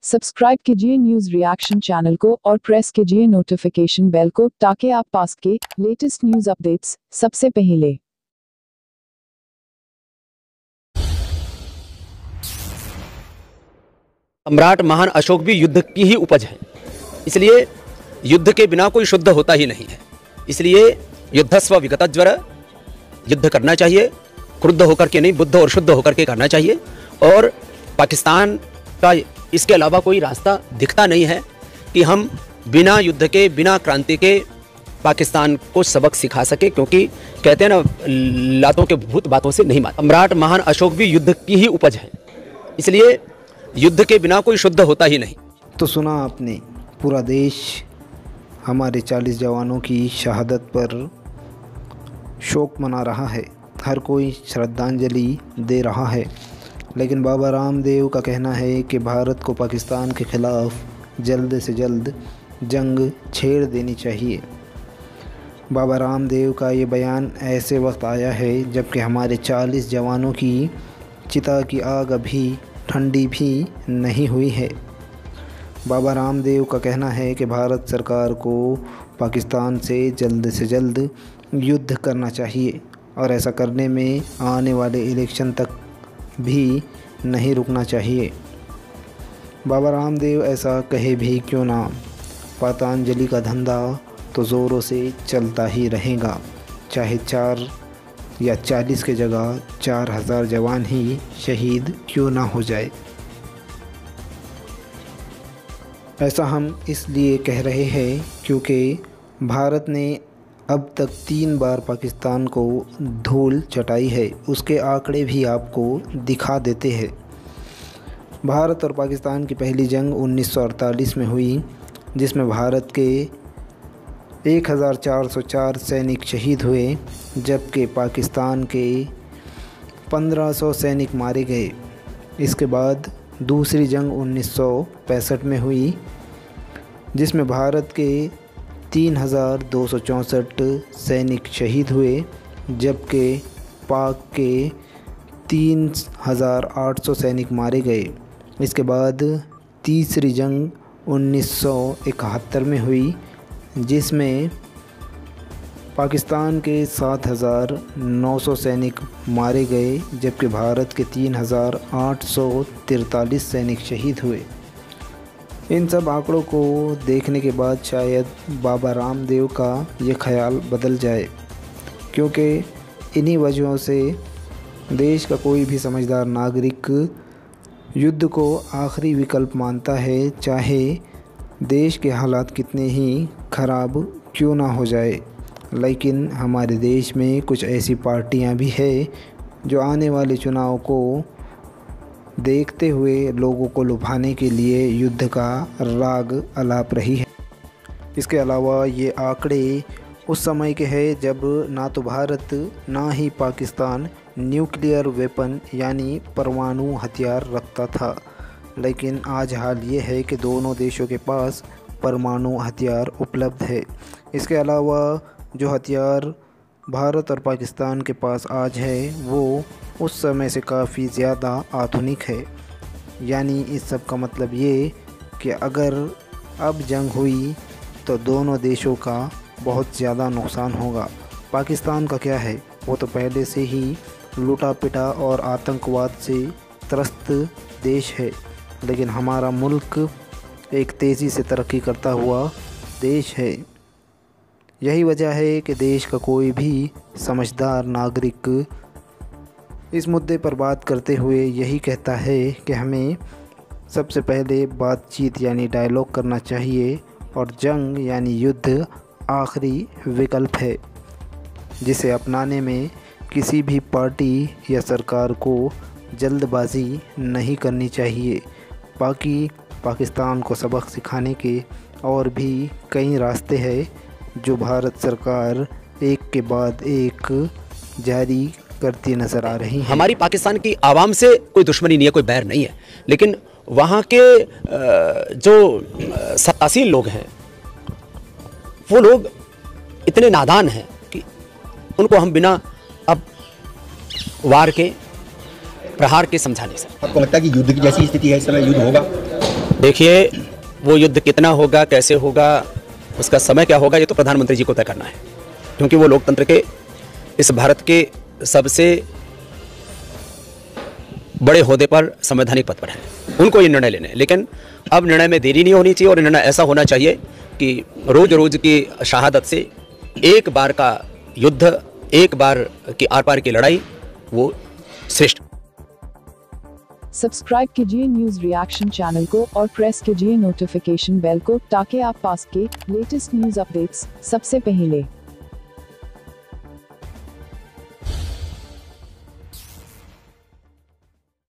Subscribe कीजिए news reaction channel को और प्रेस कीजिए नोटिफिकेशन बेल को ताकि आप पास के लेटेस्ट न्यूज अपडेट्स सबसे पहले। सम्राट महान अशोक भी युद्ध की ही उपज है, इसलिए युद्ध के बिना कोई शुद्ध होता ही नहीं है। इसलिए युद्धस्व विगतज्वर, युद्ध करना चाहिए, क्रुद्ध होकर के नहीं, बुद्ध और शुद्ध होकर के करना चाहिए। और पाकिस्तान का इसके अलावा कोई रास्ता दिखता नहीं है कि हम बिना युद्ध के, बिना क्रांति के पाकिस्तान को सबक सिखा सके, क्योंकि कहते हैं ना, लातों के भूत बातों से नहीं मानते। सम्राट महान अशोक भी युद्ध की ही उपज है, इसलिए युद्ध के बिना कोई शुद्ध होता ही नहीं। तो सुना आपने, पूरा देश हमारे 40 जवानों की शहादत पर शोक मना रहा है, हर कोई श्रद्धांजलि दे रहा है। लेकिन बाबा रामदेव का कहना है कि भारत को पाकिस्तान के ख़िलाफ़ जल्द से जल्द जंग छेड़ देनी चाहिए। बाबा रामदेव का ये बयान ऐसे वक्त आया है जबकि हमारे 40 जवानों की चिता की आग अभी ठंडी भी नहीं हुई है। बाबा रामदेव का कहना है कि भारत सरकार को पाकिस्तान से जल्द युद्ध करना चाहिए और ऐसा करने में आने वाले इलेक्शन तक भी नहीं रुकना चाहिए। बाबा रामदेव ऐसा कहे भी क्यों ना, पतंजलि का धंधा तो ज़ोरों से चलता ही रहेगा, चाहे 4 या 40 के जगह 4000 जवान ही शहीद क्यों ना हो जाए। ऐसा हम इसलिए कह रहे हैं क्योंकि भारत ने अब तक 3 बार पाकिस्तान को धूल चटाई है। उसके आंकड़े भी आपको दिखा देते हैं। भारत और पाकिस्तान की पहली जंग 1948 में हुई, जिसमें भारत के 1404 सैनिक शहीद हुए, जबकि पाकिस्तान के 1500 सैनिक मारे गए। इसके बाद दूसरी जंग 1965 में हुई, जिसमें भारत के 3264 सैनिक शहीद हुए, जबकि पाक के 3800 सैनिक मारे गए। इसके बाद तीसरी जंग 1971 में हुई, जिसमें पाकिस्तान के 7900 सैनिक मारे गए, जबकि भारत के 3843 सैनिक शहीद हुए। इन सब आंकड़ों को देखने के बाद शायद बाबा रामदेव का ये ख्याल बदल जाए, क्योंकि इन्हीं वजहों से देश का कोई भी समझदार नागरिक युद्ध को आखिरी विकल्प मानता है, चाहे देश के हालात कितने ही ख़राब क्यों ना हो जाए। लेकिन हमारे देश में कुछ ऐसी पार्टियां भी हैं जो आने वाले चुनाव को देखते हुए लोगों को लुभाने के लिए युद्ध का राग अलाप रही है। इसके अलावा ये आंकड़े उस समय के हैं जब ना तो भारत ना ही पाकिस्तान न्यूक्लियर वेपन यानी परमाणु हथियार रखता था। लेकिन आज हाल ये है कि दोनों देशों के पास परमाणु हथियार उपलब्ध है। इसके अलावा जो हथियार भारत और पाकिस्तान के पास आज है वो उस समय से काफ़ी ज़्यादा आधुनिक है। यानी इस सब का मतलब ये कि अगर अब जंग हुई तो दोनों देशों का बहुत ज़्यादा नुकसान होगा। पाकिस्तान का क्या है, वो तो पहले से ही लूटा पिटा और आतंकवाद से त्रस्त देश है। लेकिन हमारा मुल्क एक तेज़ी से तरक्की करता हुआ देश है। यही वजह है कि देश का कोई भी समझदार नागरिक इस मुद्दे पर बात करते हुए यही कहता है कि हमें सबसे पहले बातचीत यानी डायलॉग करना चाहिए और जंग यानी युद्ध आखिरी विकल्प है, जिसे अपनाने में किसी भी पार्टी या सरकार को जल्दबाजी नहीं करनी चाहिए। बाकी पाकिस्तान को सबक सिखाने के और भी कई रास्ते हैं जो भारत सरकार एक के बाद एक जारी करती नज़र आ रही है। हमारी पाकिस्तान की आवाम से कोई दुश्मनी नहीं है, कोई बैर नहीं है, लेकिन वहाँ के जो सत्तासीन लोग हैं वो लोग इतने नादान हैं कि उनको हम बिना अब वार के, प्रहार के समझा नहीं सकते। आपको लगता है कि युद्ध की जैसी स्थिति है इस समय, युद्ध होगा? देखिए, वो युद्ध कितना होगा, कैसे होगा, उसका समय क्या होगा, ये तो प्रधानमंत्री जी को तय करना है, क्योंकि वो लोकतंत्र के इस भारत के सबसे बड़े ओहदे पर, संवैधानिक पद पर हैं। उनको ये निर्णय लेने हैं, लेकिन अब निर्णय में देरी नहीं होनी चाहिए और निर्णय ऐसा होना चाहिए कि रोज रोज की शहादत से एक बार का युद्ध, एक बार की आर पार की लड़ाई, वो श्रेष्ठ। सब्सक्राइब कीजिए न्यूज रिएक्शन चैनल को और प्रेस कीजिए नोटिफिकेशन बेल को ताकि आप पास के लेटेस्ट न्यूज अपडेट्स सबसे पहले